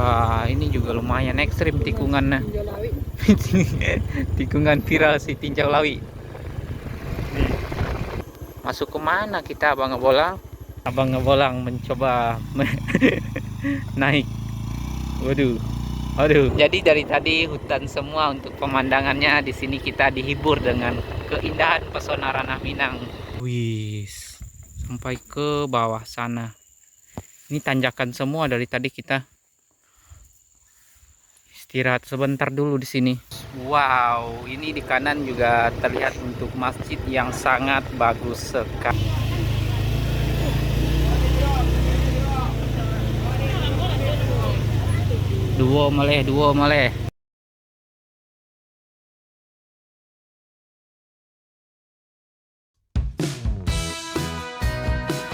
Wah, ini juga lumayan ekstrim tikungannya. Tikungan viral si tinjau lawi. Masuk ke mana kita, Abang Ngebolang? Abang Ngebolang mencoba naik. Waduh. Waduh. Jadi dari tadi hutan semua untuk pemandangannya. Di sini kita dihibur dengan keindahan pesona Ranah Minang. Wih, sampai ke bawah sana. Ini tanjakan semua dari tadi kita. Istirahat sebentar dulu di sini. Wow, ini di kanan juga terlihat untuk masjid yang sangat bagus sekali. Duo maleh, duo maleh.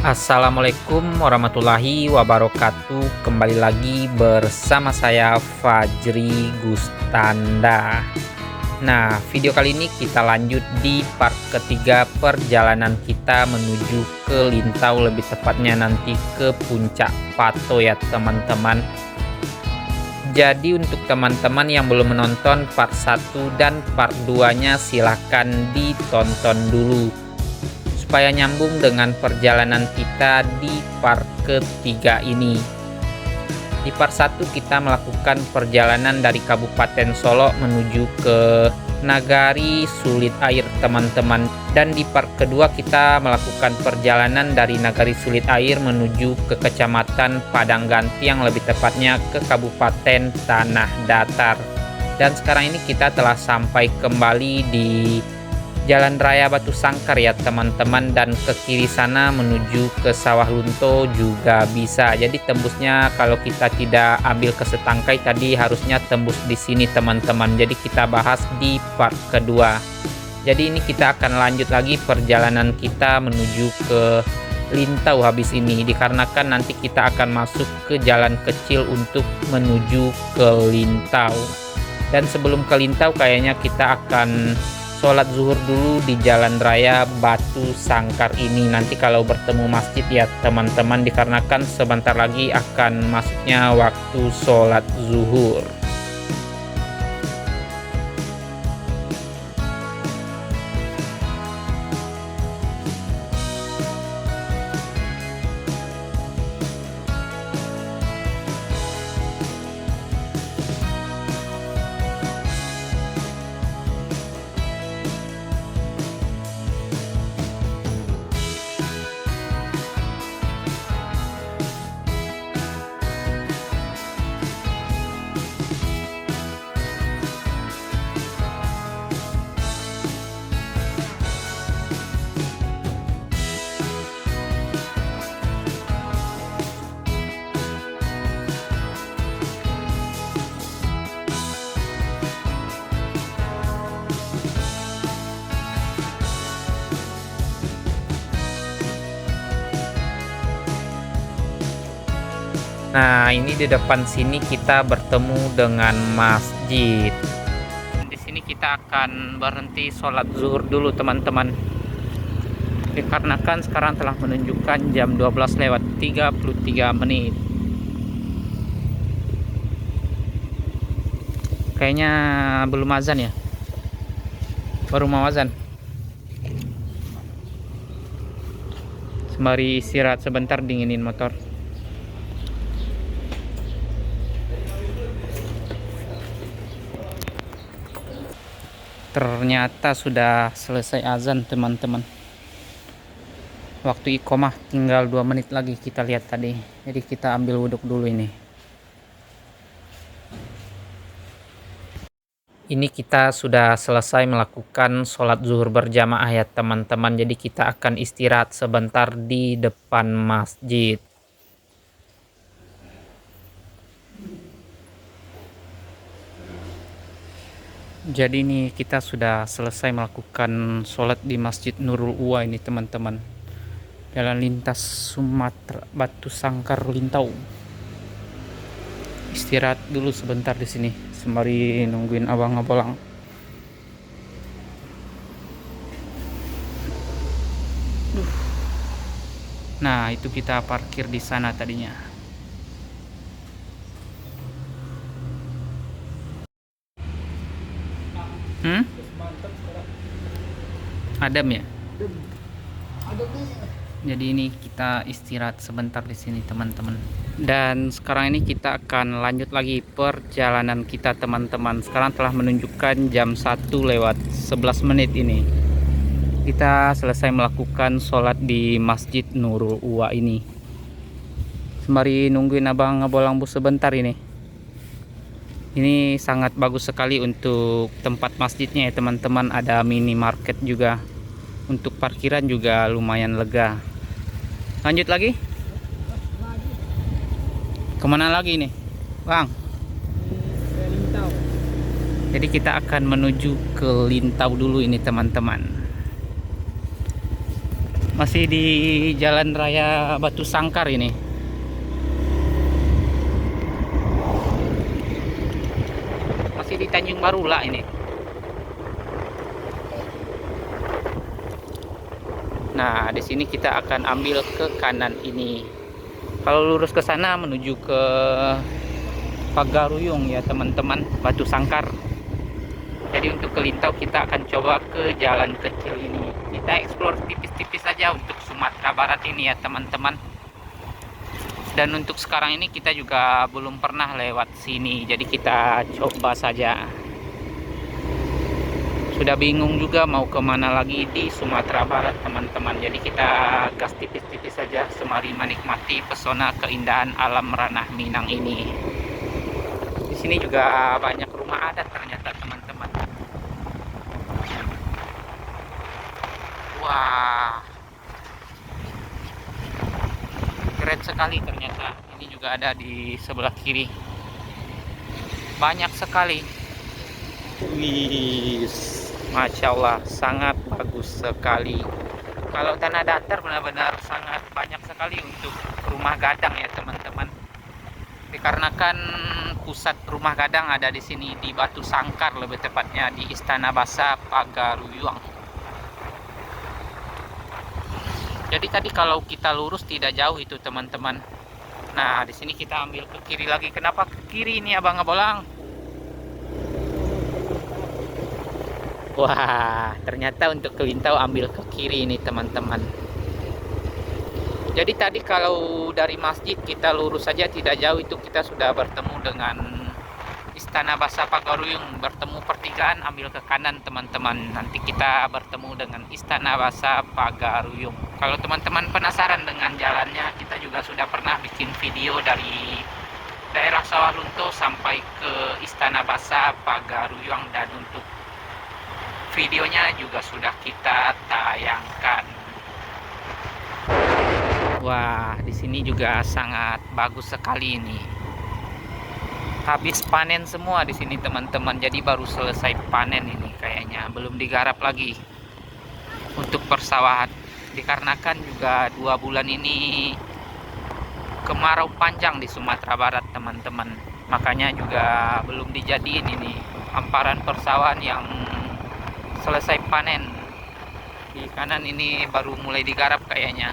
Assalamualaikum warahmatullahi wabarakatuh. Kembali lagi bersama saya Fajri Gustanda. Nah, video kali ini kita lanjut di part ketiga perjalanan kita menuju ke Lintau, lebih tepatnya nanti ke Puncak Pato ya teman-teman. Jadi untuk teman-teman yang belum menonton part 1 dan part 2-nya silahkan ditonton dulu supaya nyambung dengan perjalanan kita di part ketiga ini. Di part 1 kita melakukan perjalanan dari Kabupaten Solo menuju ke Nagari Sulit Air teman-teman. Dan di part kedua kita melakukan perjalanan dari Nagari Sulit Air menuju ke Kecamatan Padangganti, yang lebih tepatnya ke Kabupaten Tanah Datar. Dan sekarang ini kita telah sampai kembali di Jalan Raya Batu Sangkar ya teman-teman, dan ke kiri sana menuju ke Sawah Lunto juga bisa. Jadi tembusnya kalau kita tidak ambil ke Setangkai tadi harusnya tembus di sini teman-teman. Jadi kita bahas di part kedua. Jadi ini kita akan lanjut lagi perjalanan kita menuju ke Lintau habis ini, dikarenakan nanti kita akan masuk ke jalan kecil untuk menuju ke Lintau. Dan sebelum ke Lintau kayaknya kita akan sholat zuhur dulu di Jalan Raya Batu Sangkar ini. Nanti kalau bertemu masjid ya teman-teman, dikarenakan sebentar lagi akan masuknya waktu sholat zuhur. Nah, ini di depan sini kita bertemu dengan masjid. Di sini kita akan berhenti sholat zuhur dulu teman-teman. Dikarenakan sekarang telah menunjukkan jam 12:33 menit. Kayaknya belum azan ya. Baru mau azan. Sembari istirahat sebentar, dinginin motor. Ternyata sudah selesai azan teman-teman. Waktu iqomah tinggal 2 menit lagi kita lihat tadi. Jadi kita ambil wuduk dulu ini. Ini kita sudah selesai melakukan sholat zuhur berjamaah ya teman-teman. Jadi kita akan istirahat sebentar di depan masjid. Jadi ini kita sudah selesai melakukan sholat di Masjid Nurul Uwa ini teman-teman. Jalan lintas Sumatera Batu Sangkar Lintau. Istirahat dulu sebentar di sini sembari nungguin Abang Ngebolang. Nah, itu kita parkir di sana tadinya. Hmm? Adem ya. Jadi ini kita istirahat sebentar di sini teman-teman. Dan sekarang ini kita akan lanjut lagi perjalanan kita teman-teman. Sekarang telah menunjukkan jam 1:11 ini. Kita selesai melakukan sholat di Masjid Nurul Uwa ini. Sembari nungguin abang ngebolang bus sebentar ini. Ini sangat bagus sekali untuk tempat masjidnya ya teman-teman. Ada minimarket juga. Untuk parkiran juga lumayan lega. Lanjut lagi? Kemana lagi nih Bang? Jadi kita akan menuju ke Lintau dulu ini teman-teman. Masih di Jalan Raya Batu Sangkar ini. Masih di Tanjung Marula ini. Nah, di sini kita akan ambil ke kanan ini. Kalau lurus ke sana menuju ke Pagaruyung ya teman-teman, Batu Sangkar. Jadi untuk ke Lintau kita akan coba ke jalan kecil ini. Kita eksplor tipis-tipis saja untuk Sumatera Barat ini ya teman-teman. Dan untuk sekarang ini kita juga belum pernah lewat sini. Jadi kita coba saja. Sudah bingung juga mau kemana lagi di Sumatera Barat teman-teman. Jadi kita gas tipis-tipis saja sembari menikmati pesona keindahan alam Ranah Minang ini. Di sini juga banyak rumah adat ternyata teman-teman. Wah, keren sekali ternyata. Ini juga ada di sebelah kiri. Banyak sekali. Wih, Masya Allah, sangat bagus sekali. Kalau tanah datar benar-benar sangat banyak sekali untuk rumah gadang ya teman-teman. Dikarenakan pusat rumah gadang ada di sini di Batu Sangkar, lebih tepatnya di Istana Basa Pagaruyung. Jadi tadi kalau kita lurus tidak jauh itu teman-teman. Nah di sini kita ambil ke kiri lagi. Kenapa ke kiri ini abang ngebolang? Wah, ternyata untuk ke Lintau ambil ke kiri ini teman-teman. Jadi tadi kalau dari masjid kita lurus saja tidak jauh itu kita sudah bertemu dengan Istana Basa Pagaruyung. Bertemu pertigaan ambil ke kanan teman-teman. Nanti kita bertemu dengan Istana Basa Pagaruyung. Kalau teman-teman penasaran dengan jalannya, kita juga sudah pernah bikin video dari daerah Sawalunto sampai ke Istana Basa Pagaruyung, dan untuk videonya juga sudah kita tayangkan. Wah, di sini juga sangat bagus sekali ini. Habis panen semua di sini teman-teman. Jadi baru selesai panen ini kayaknya, belum digarap lagi untuk persawahan. Dikarenakan juga 2 bulan ini kemarau panjang di Sumatera Barat teman-teman. Makanya juga belum dijadiin ini hamparan persawahan yang selesai panen. Di kanan ini baru mulai digarap kayaknya.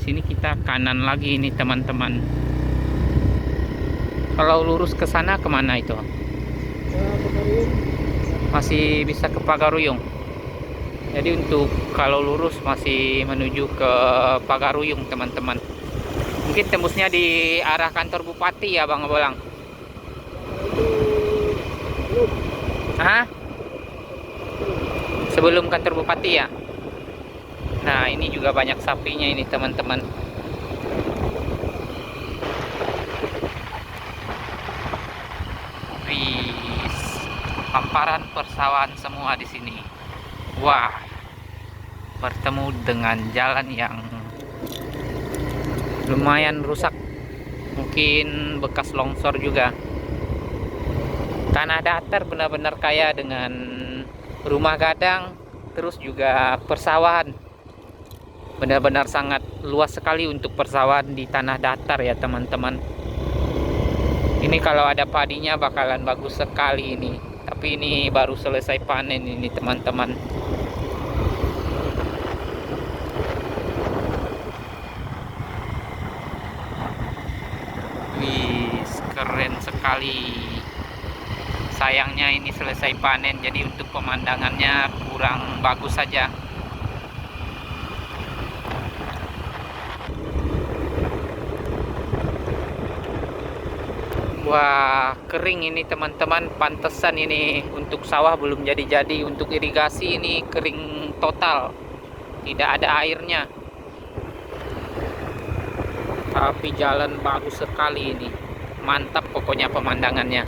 Sini kita kanan lagi ini teman-teman. Kalau lurus ke sana kemana itu? Masih bisa ke Pagaruyung. Jadi untuk kalau lurus masih menuju ke Pagaruyung teman-teman. Mungkin tembusnya di arah kantor Bupati ya Bang Bolang. Hah? Sebelum kantor Bupati ya. Nah ini juga banyak sapinya ini teman-teman. Wih, hamparan persawahan semua di sini. Wah, bertemu dengan jalan yang lumayan rusak, mungkin bekas longsor juga. Tanah datar benar-benar kaya dengan rumah gadang, terus juga persawahan. Benar-benar sangat luas sekali untuk persawahan di tanah datar ya teman-teman. Ini kalau ada padinya bakalan bagus sekali ini. Tapi ini baru selesai panen ini teman-teman. Wih, keren sekali. Sayangnya ini selesai panen, jadi untuk pemandangannya kurang bagus saja. Wah, kering ini teman-teman. Pantesan ini untuk sawah belum jadi-jadi. Untuk irigasi ini kering total, tidak ada airnya. Tapi jalan bagus sekali ini, mantap pokoknya pemandangannya.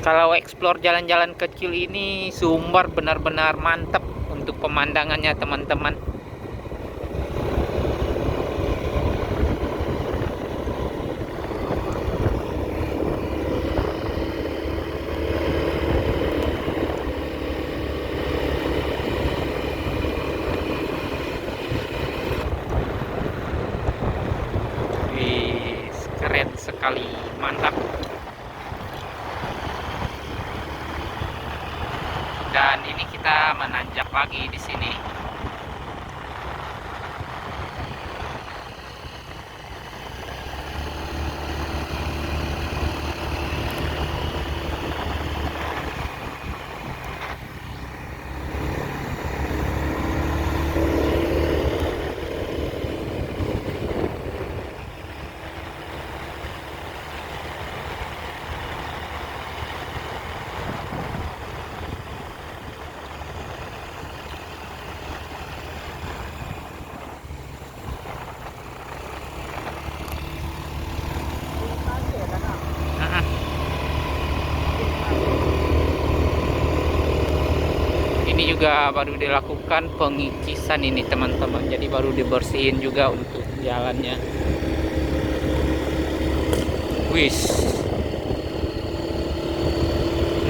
Kalau explore jalan-jalan kecil ini Sumbar benar-benar mantap untuk pemandangannya teman-teman. Wih, keren sekali, mantap. Dan ini kita menanjak lagi di sini. Ini juga baru dilakukan pengicisan ini teman-teman, jadi baru dibersihin juga untuk jalannya. Wis.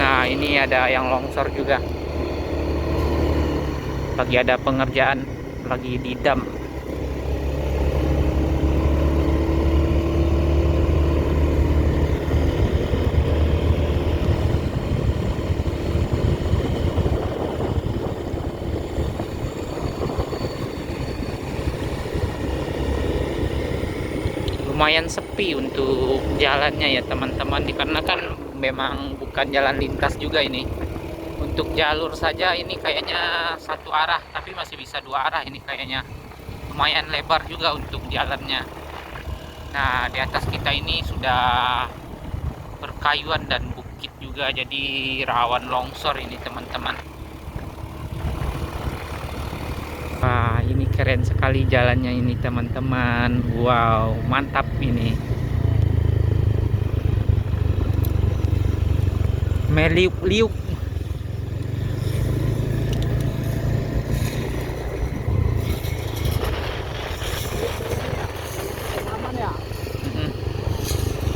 Nah ini ada yang longsor juga, lagi ada pengerjaan, lagi didam. Lumayan sepi untuk jalannya ya teman-teman, dikarenakan memang bukan jalan lintas juga ini. Untuk jalur saja ini kayaknya satu arah, tapi masih bisa dua arah ini kayaknya. Lumayan lebar juga untuk jalannya. Nah di atas kita ini sudah perkayuan dan bukit juga, jadi rawan longsor ini teman-teman. Wah, ini keren sekali jalannya ini teman-teman. Wow, mantap ini. Meliuk-liuk.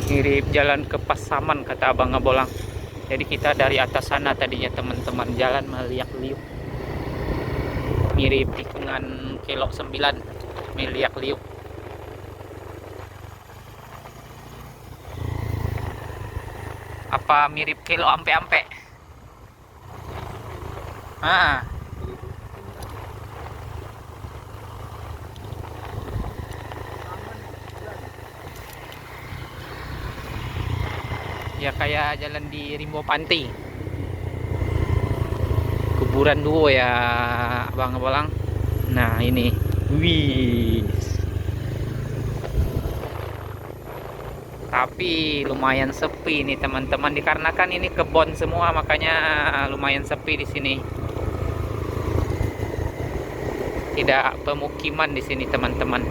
Mirip jalan ke Pasaman kata Abang Ngabolang. Jadi kita dari atas sana tadinya teman-teman, jalan meliak-liuk. Mirip tikungan Kelok 9, meliak-liuk. Apa mirip Kelok ampe-ampe? Ah. Ya kayak jalan di Rimbo Panti. liburan dulu ya abang-abang. Nah ini, wih, tapi lumayan sepi nih teman-teman, dikarenakan ini kebon semua, makanya lumayan sepi di sini. Tidak pemukiman di sini teman-teman.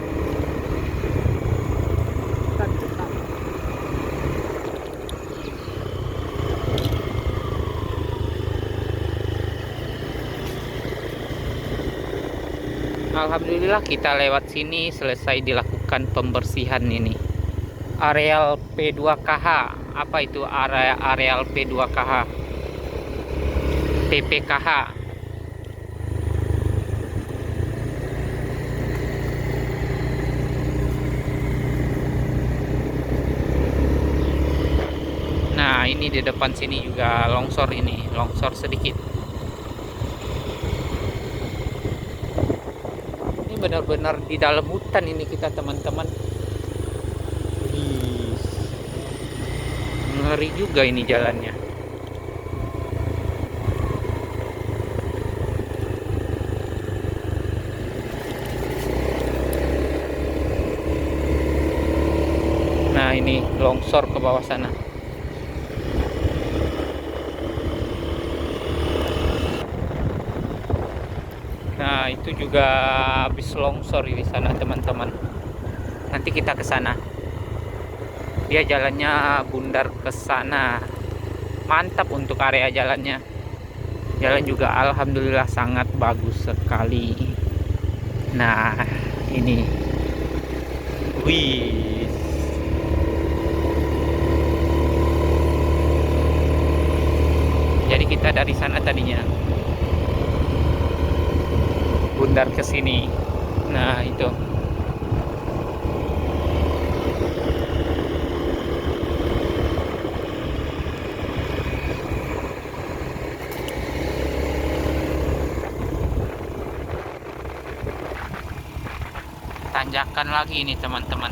Alhamdulillah kita lewat sini selesai dilakukan pembersihan ini. Areal P2KH. Apa itu areal P2KH? PPKH. Nah, ini di depan sini juga longsor ini, longsor sedikit. Ini benar-benar di dalam hutan ini kita teman-teman. Ngeri juga ini jalannya. Nah, ini longsor ke bawah sana. Nah, itu juga habis longsor di sana teman-teman. Nanti kita ke sana. Dia jalannya bundar ke sana. Mantap untuk area jalannya. Jalan juga alhamdulillah sangat bagus sekali. Nah, ini. Wih. Jadi kita dari sana tadinya bundar ke sini. Nah, itu. Tanjakan lagi ini teman-teman.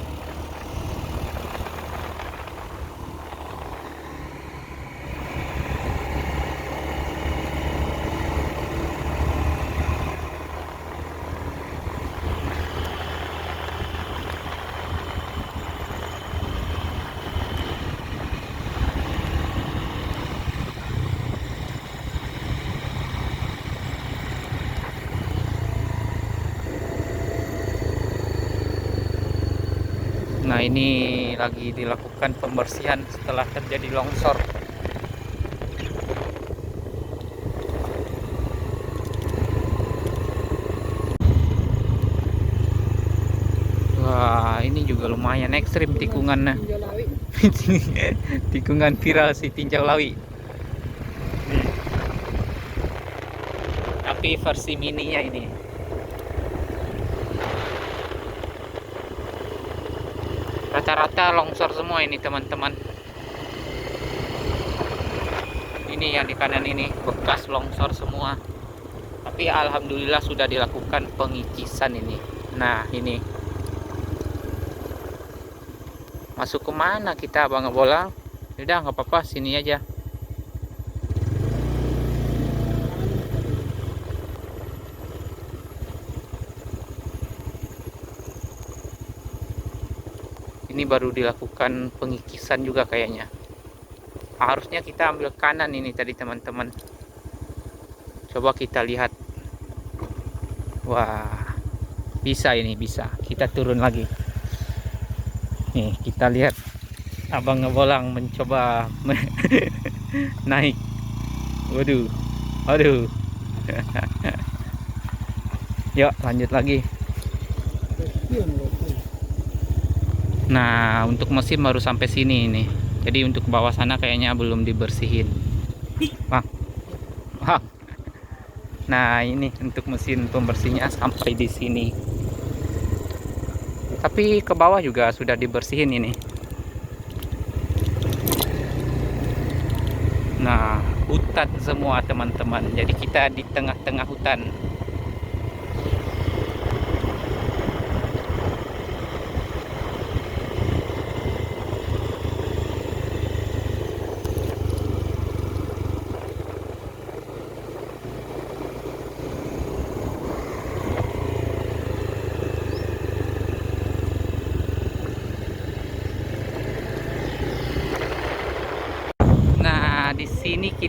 Nah, ini lagi dilakukan pembersihan setelah terjadi longsor. Wah, ini juga lumayan ekstrim tikungannya. Tikungan viral si tinjau lawi. Tapi versi mininya ini. Rata-rata longsor semua ini teman-teman. Ini yang di kanan ini bekas longsor semua. Tapi alhamdulillah sudah dilakukan pengikisan ini. Nah, ini masuk kemana kita Bang Bolang? Udah nggak apa-apa, sini aja. Ini baru dilakukan pengikisan juga kayaknya. Harusnya kita ambil kanan ini tadi teman-teman. Coba kita lihat. Wah, bisa ini, bisa. Kita turun lagi. Nih, kita lihat Abang Ngebolang mencoba naik. Waduh. Waduh. Yuk, lanjut lagi. Nah, untuk mesin baru sampai sini ini. Jadi untuk bawah sana kayaknya belum dibersihin. Bang. Bang. Nah, ini untuk mesin pembersihnya sampai di sini. Tapi ke bawah juga sudah dibersihin ini. Nah, hutan semua teman-teman. Jadi kita di tengah-tengah hutan.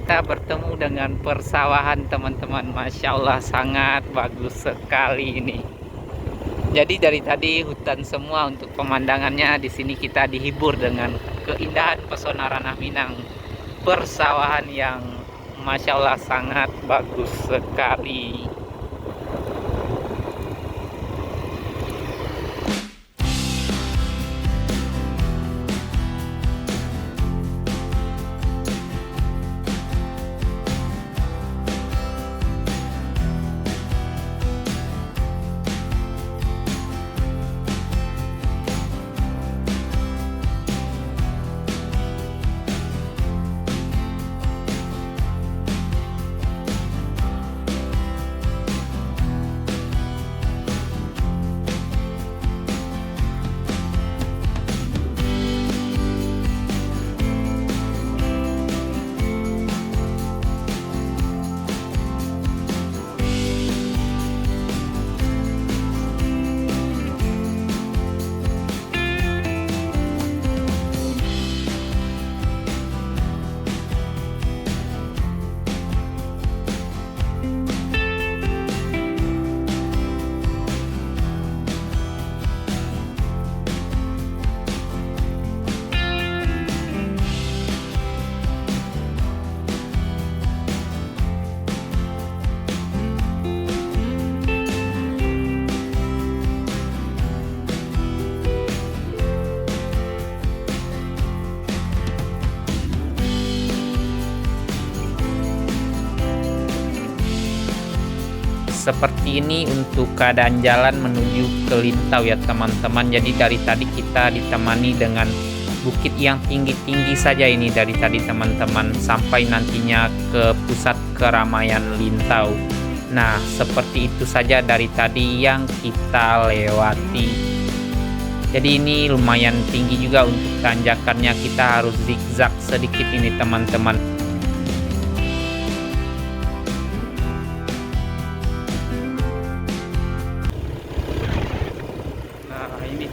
kita bertemu dengan persawahan teman-teman. Masya Allah, sangat bagus sekali ini. Jadi dari tadi hutan semua untuk pemandangannya. Di sini kita dihibur dengan keindahan pesona Ranah Minang, persawahan yang Masya Allah sangat bagus sekali. Seperti ini untuk keadaan jalan menuju ke Lintau ya teman-teman. Jadi dari tadi kita ditemani dengan bukit yang tinggi-tinggi saja ini dari tadi teman-teman, sampai nantinya ke pusat keramaian Lintau. Nah, seperti itu saja dari tadi yang kita lewati. Jadi ini lumayan tinggi juga untuk tanjakannya, kita harus zigzag sedikit ini teman-teman.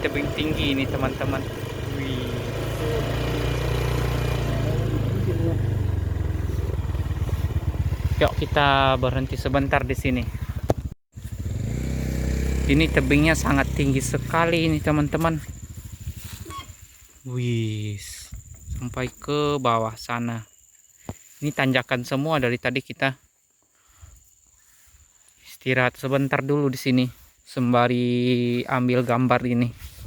Tebing tinggi ini teman-teman. Wih. Yuk kita berhenti sebentar di sini. Ini tebingnya sangat tinggi sekali ini teman-teman. Wih, sampai ke bawah sana. Ini tanjakan semua dari tadi kita. Istirahat sebentar dulu di sini sembari ambil gambar ini.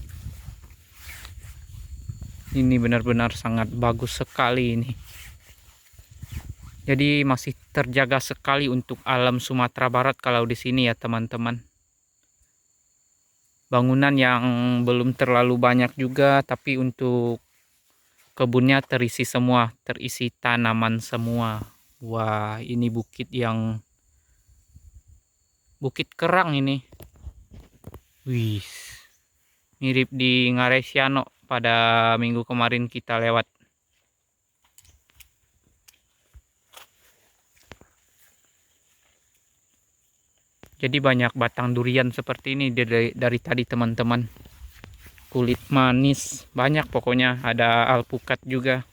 Ini benar-benar sangat bagus sekali ini. Jadi masih terjaga sekali untuk alam Sumatera Barat kalau di sini ya teman-teman. Bangunan yang belum terlalu banyak juga, tapi untuk kebunnya terisi semua, terisi tanaman semua. Wah, ini bukit kerang ini. Wih, mirip di Ngaresiano pada minggu kemarin kita lewat. Jadi banyak batang durian seperti ini dari tadi teman-teman. Kulit manis banyak pokoknya, ada alpukat juga.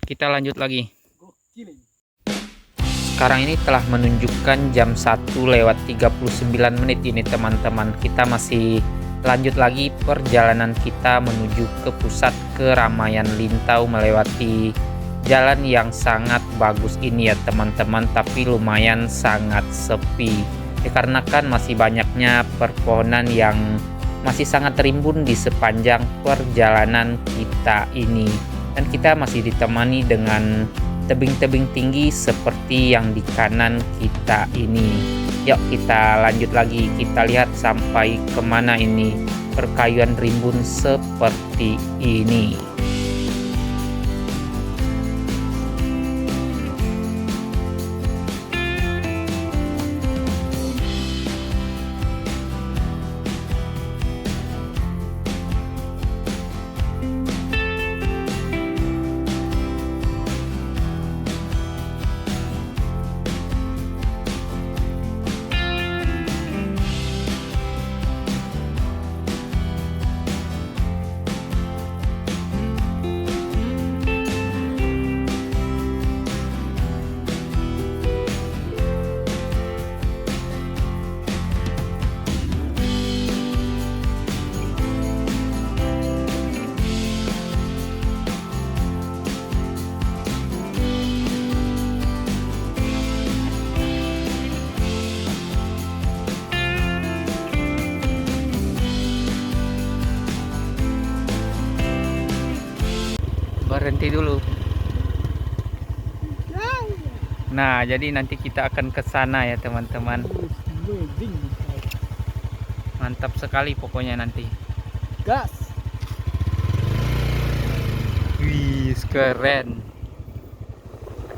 Kita lanjut lagi. Sekarang ini telah menunjukkan jam 1:39 ini teman-teman. Kita masih lanjut lagi perjalanan kita menuju ke pusat keramaian Lintau, melewati jalan yang sangat bagus ini ya teman-teman, tapi lumayan sangat sepi dikarenakan masih banyaknya perpohonan yang masih sangat rimbun di sepanjang perjalanan kita ini. Dan kita masih ditemani dengan tebing-tebing tinggi seperti yang di kanan kita ini. Yuk kita lanjut lagi, kita lihat sampai kemana ini perkayuan rimbun seperti ini. berhenti dulu. Nah, jadi nanti kita akan ke sana ya teman-teman. Mantap sekali pokoknya nanti. Gas. Wih, keren.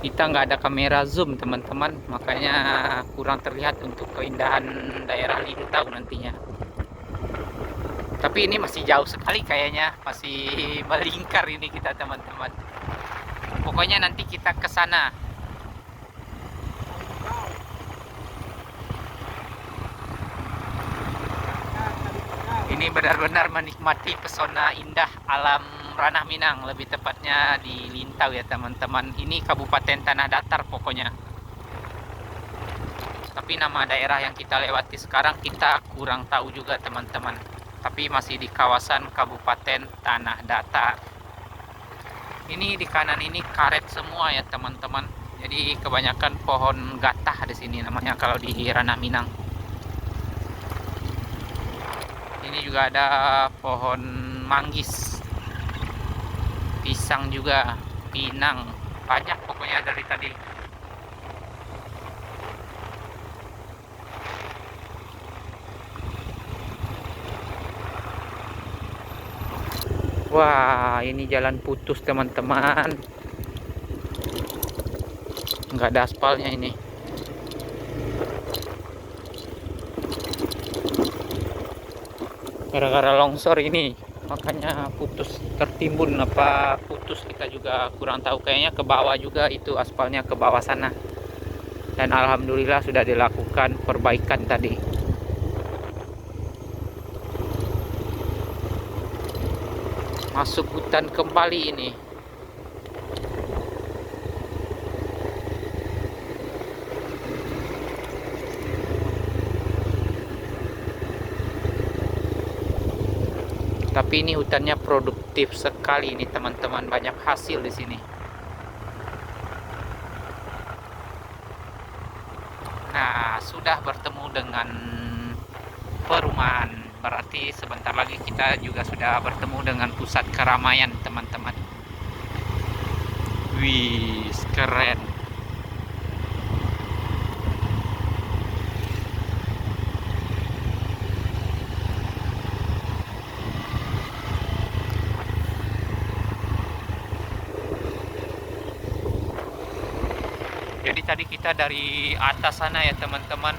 Kita nggak ada kamera zoom teman-teman, makanya kurang terlihat untuk keindahan daerah Lintau nantinya. Tapi ini masih jauh sekali kayaknya, masih melingkar ini kita teman-teman. Pokoknya nanti kita ke sana. Ini benar-benar menikmati pesona indah alam Ranah Minang, lebih tepatnya di Lintau ya teman-teman. Ini Kabupaten Tanah Datar pokoknya. Tapi nama daerah yang kita lewati sekarang kita kurang tahu juga teman-teman. Tapi masih di kawasan Kabupaten Tanah Datar. Ini di kanan ini karet semua ya teman-teman. Jadi kebanyakan pohon gatah di sini namanya kalau di Ranah Minang. Ini juga ada pohon manggis, pisang juga, pinang, banyak pokoknya dari tadi. Wah, ini jalan putus teman-teman, nggak ada aspalnya ini. Gara-gara longsor ini makanya putus, tertimbun apa putus kita juga kurang tahu. Kayaknya ke bawah juga itu aspalnya, ke bawah sana. Dan alhamdulillah sudah dilakukan perbaikan tadi. Masuk hutan kembali ini. Tapi ini hutannya produktif sekali ini teman-teman, banyak hasil di sini. Nah, sudah bertemu dengan perumahan. Berarti sebentar lagi kita juga sudah bertemu dengan pusat keramaian teman-teman. Wih, keren. Jadi tadi kita dari atas sana ya teman-teman,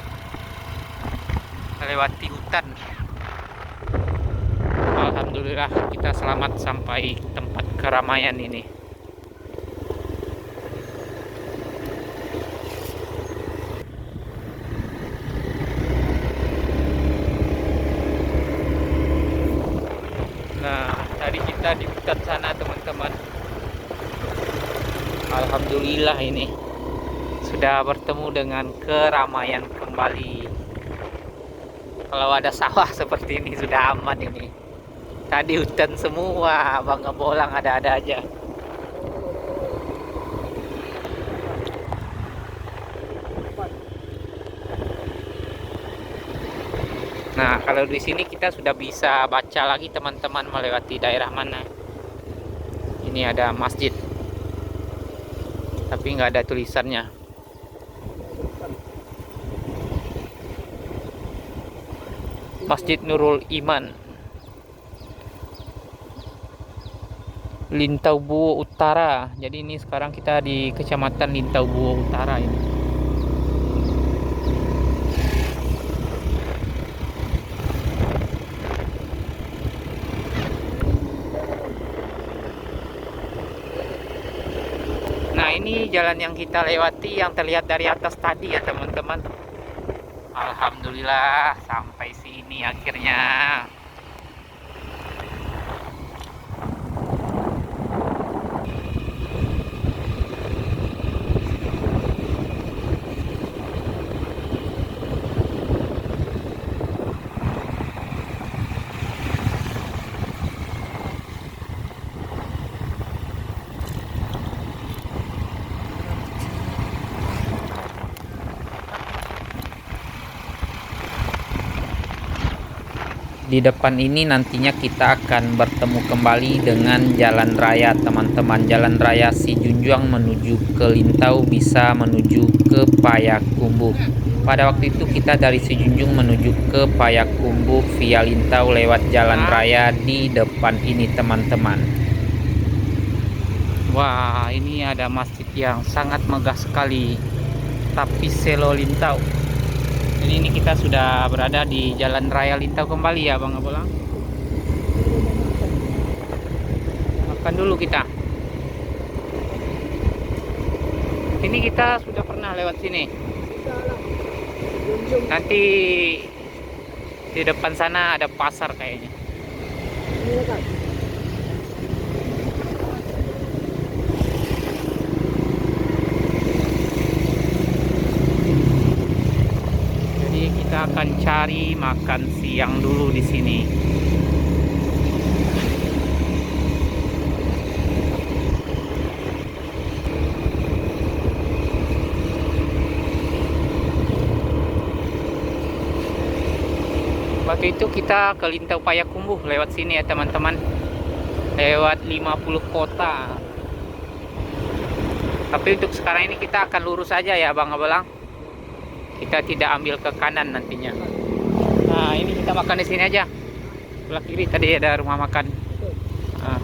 melewati hutan. Alhamdulillah kita selamat sampai tempat keramaian ini. Nah, tadi kita di hutan sana teman-teman. Alhamdulillah ini sudah bertemu dengan keramaian kembali. Kalau ada sawah seperti ini sudah aman ini. Tadi hutan semua, bangga bolang ada-ada aja. Nah, kalau di sini kita sudah bisa baca lagi teman-teman melewati daerah mana. Ini ada masjid, tapi nggak ada tulisannya. Masjid Nurul Iman, Lintau Buo Utara. Jadi ini sekarang kita di Kecamatan Lintau Buo Utara ini. Nah, ini jalan yang kita lewati yang terlihat dari atas tadi ya teman-teman. Alhamdulillah sampai sini akhirnya. Di depan ini nantinya kita akan bertemu kembali dengan jalan raya teman-teman. Jalan raya Sijunjung menuju ke Lintau bisa menuju ke Payakumbuh. Pada waktu itu kita dari Sijunjung menuju ke Payakumbuh via Lintau lewat jalan raya di depan ini teman-teman. Wah, ini ada masjid yang sangat megah sekali. Tapiselo Lintau. Jadi ini kita sudah berada di jalan raya Lintau kembali ya Bang Abolang. Makan dulu kita. Ini kita sudah pernah lewat sini. Nanti di depan sana ada pasar kayaknya. Kita akan cari makan siang dulu di sini. Waktu itu kita ke Lintau Payakumbuh lewat sini ya teman-teman. Lewat 50 kota. Tapi untuk sekarang ini kita akan lurus aja ya Bang Abelang. Kita tidak ambil ke kanan nantinya. Nah, ini kita makan di sini aja. Sebelah kiri tadi ada rumah makan. Nah.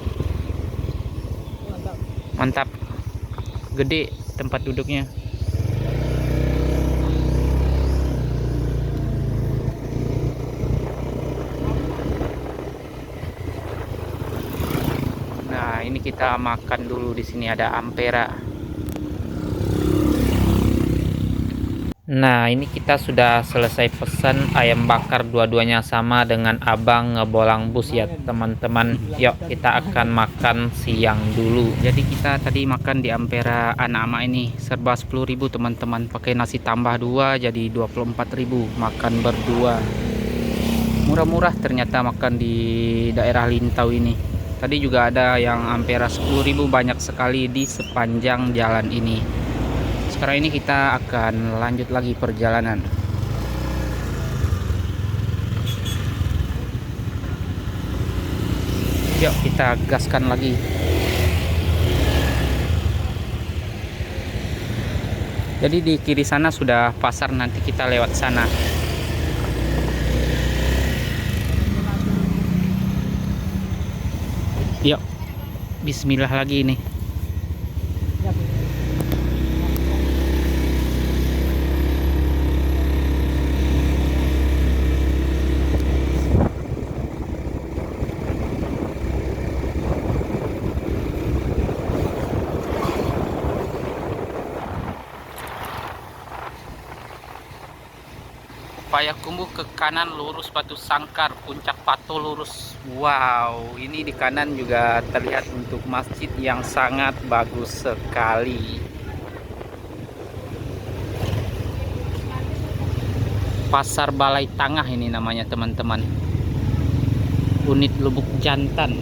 Mantap. Gede tempat duduknya. Nah, ini kita makan dulu di sini ada ampera. Nah, ini kita sudah selesai pesan ayam bakar, dua-duanya sama dengan abang ngebolang bus ya teman-teman. Yuk kita akan makan siang dulu. Jadi kita tadi makan di Ampera Anak-Ama ini serba 10.000 teman-teman, pakai nasi tambah 2 jadi 24.000 makan berdua. Murah-murah ternyata makan di daerah Lintau ini. Tadi juga ada yang Ampera 10.000, banyak sekali di sepanjang jalan ini. Sekarang ini kita akan lanjut lagi perjalanan. Yuk kita gaskan lagi. Jadi di kiri sana sudah pasar, nanti kita lewat sana. Yuk, bismillah lagi nih. Payakumbuh ke kanan lurus Batu Sangkar, Puncak Pato lurus. Wow, ini di kanan juga terlihat untuk masjid yang sangat bagus sekali. Pasar Balai Tangah ini namanya teman-teman. Unit Lubuk Jantan.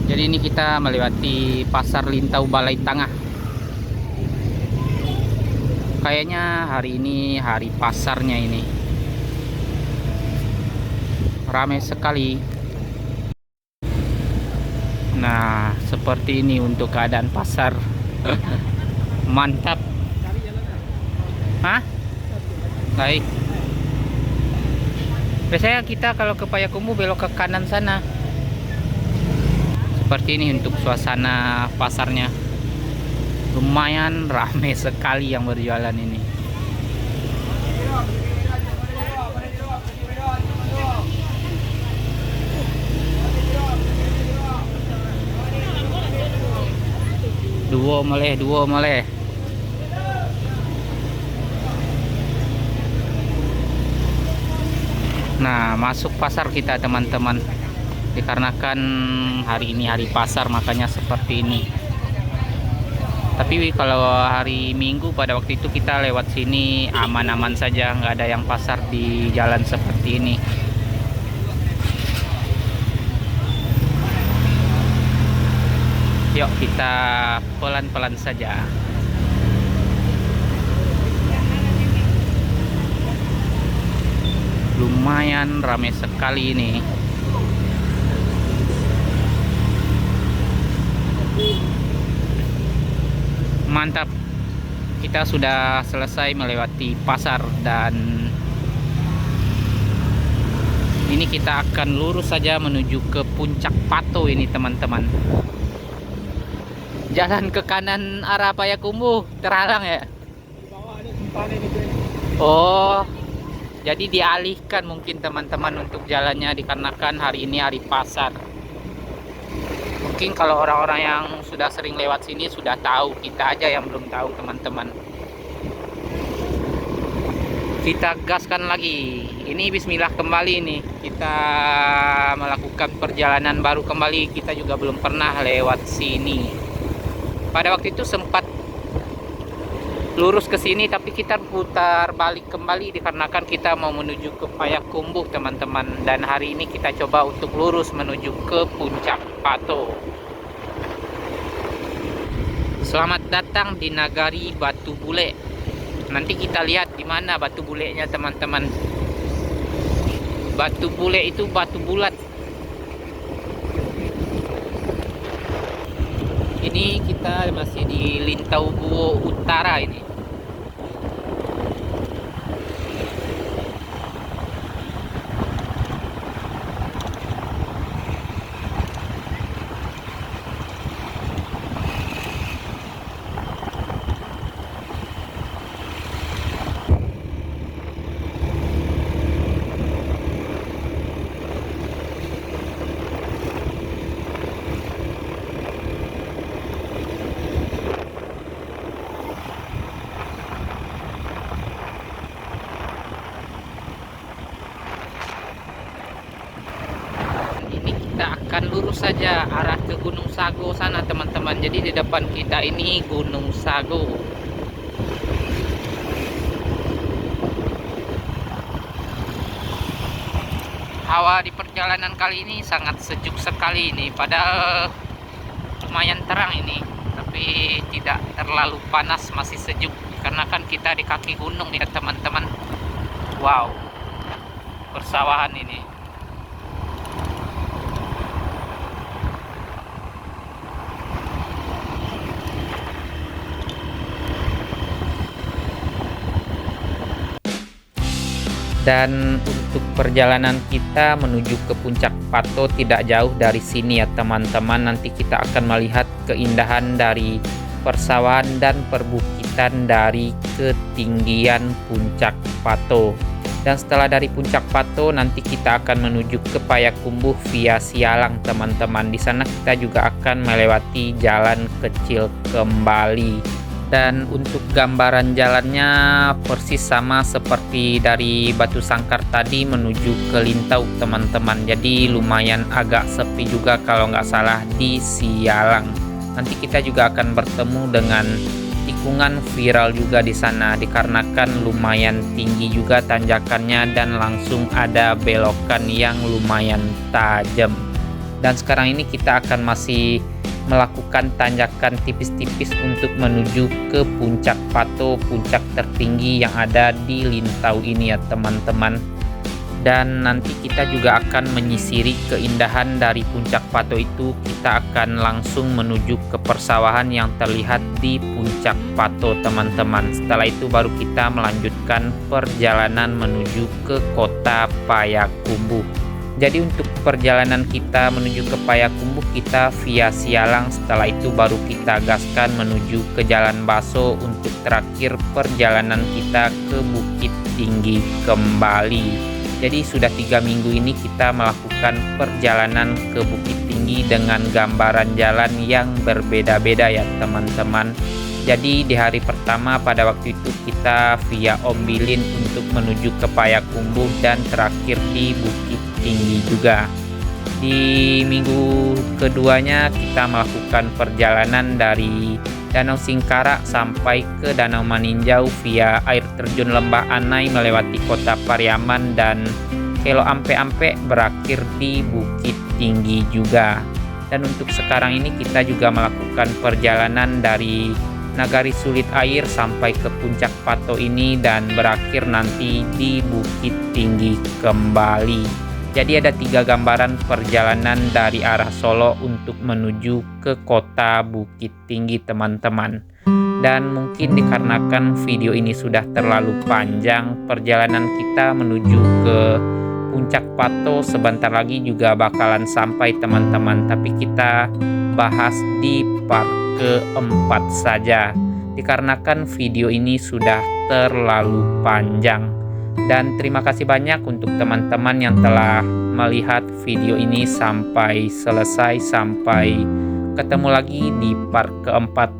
Jadi ini kita melewati Pasar Lintau Balai Tangah. Kayaknya hari ini hari pasarnya ini. Ramai sekali. Nah, seperti ini untuk keadaan pasar. Mantap. Hah? Baik. Biasanya kita kalau ke Payakumbuh belok ke kanan sana. Seperti ini untuk suasana pasarnya. Lumayan ramai sekali yang berjualan ini. Dua meleh. Nah, masuk pasar kita teman-teman. Dikarenakan hari ini hari pasar makanya seperti ini. Tapi kalau hari Minggu pada waktu itu kita lewat sini aman-aman saja, nggak ada yang pasar di jalan seperti ini. Yuk kita pelan-pelan saja. lumayan ramai sekali ini. Mantap, kita sudah selesai melewati pasar dan ini kita akan lurus saja menuju ke Puncak Pato ini teman-teman. Jalan ke kanan arah Payakumbuh terhalang ya? Oh, jadi dialihkan mungkin teman-teman untuk jalannya dikarenakan hari ini hari pasar. Mungkin kalau orang-orang yang sudah sering lewat sini sudah tahu, kita aja yang belum tahu teman-teman. Kita gaskan lagi. Ini bismillah kembali nih. Kita melakukan perjalanan baru kembali. Kita juga belum pernah lewat sini. Pada waktu itu sempat lurus ke sini tapi kita putar balik kembali dikarenakan kita mau menuju ke Payakumbuh teman-teman, dan hari ini kita coba untuk lurus menuju ke Puncak Pato. Selamat datang di Nagari Batu Bule. Nanti kita lihat di mana batu bulenya teman-teman. Batu bule itu batu bulat. Ini kita masih di Lintau Buo Utara ini. Kita akan lurus saja arah ke Gunung Sago sana teman-teman. Jadi di depan kita ini Gunung Sago. Hawa di perjalanan kali ini sangat sejuk sekali ini. Padahal lumayan terang ini, tapi tidak terlalu panas, masih sejuk. Karena kan kita di kaki gunung ya teman-teman. Wow, persawahan ini. Dan untuk perjalanan kita menuju ke Puncak Pato tidak jauh dari sini ya teman-teman. Nanti kita akan melihat keindahan dari persawahan dan perbukitan dari ketinggian Puncak Pato. Dan setelah dari Puncak Pato nanti kita akan menuju ke Payakumbuh via Sialang teman-teman. Di sana kita juga akan melewati jalan kecil kembali. Dan untuk gambaran jalannya persis sama seperti dari Batu Sangkar tadi menuju ke Lintau teman-teman. Jadi lumayan agak sepi juga kalau nggak salah di Sialang. Nanti kita juga akan bertemu dengan tikungan viral juga di sana dikarenakan lumayan tinggi juga tanjakannya dan langsung ada belokan yang lumayan tajam. Dan sekarang ini kita akan masih melakukan tanjakan tipis-tipis untuk menuju ke Puncak Pato, puncak tertinggi yang ada di Lintau ini ya teman-teman. Dan nanti kita juga akan menyisiri keindahan dari Puncak Pato itu. Kita akan langsung menuju ke persawahan yang terlihat di Puncak Pato teman-teman. Setelah itu baru kita melanjutkan perjalanan menuju ke kota Payakumbuh. Jadi untuk perjalanan kita menuju ke Payakumbuh kita via Sialang. Setelah itu baru kita gaskan menuju ke Jalan Baso untuk terakhir perjalanan kita ke Bukit Tinggi kembali. Jadi sudah 3 minggu ini kita melakukan perjalanan ke Bukit Tinggi dengan gambaran jalan yang berbeda-beda ya teman-teman. Jadi di hari pertama pada waktu itu kita via Ombilin untuk menuju ke Payakumbuh dan terakhir di Bukit Tinggi juga. Di minggu keduanya kita melakukan perjalanan dari Danau Singkarak sampai ke Danau Maninjau via air terjun Lembah Anai melewati kota Pariaman dan Kelo Ampe-Ampe berakhir di Bukit Tinggi juga. Dan untuk sekarang ini kita juga melakukan perjalanan dari Nagari Sulit Air sampai ke Puncak Pato ini dan berakhir nanti di Bukit Tinggi kembali. Jadi ada 3 gambaran perjalanan dari arah Solo untuk menuju ke kota Bukit Tinggi teman-teman. Dan mungkin dikarenakan video ini sudah terlalu panjang, perjalanan kita menuju ke Puncak Pato sebentar lagi juga bakalan sampai teman-teman. Tapi kita bahas di part keempat saja, dikarenakan video ini sudah terlalu panjang. Dan terima kasih banyak untuk teman-teman yang telah melihat video ini sampai selesai, sampai ketemu lagi di part keempat.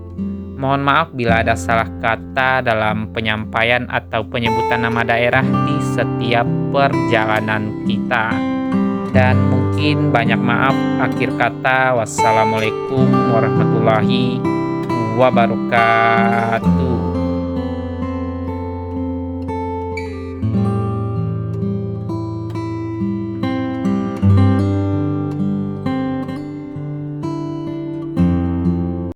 Mohon maaf bila ada salah kata dalam penyampaian atau penyebutan nama daerah di setiap perjalanan kita. Dan mungkin banyak maaf akhir kata. Wassalamualaikum warahmatullahi wabarakatuh.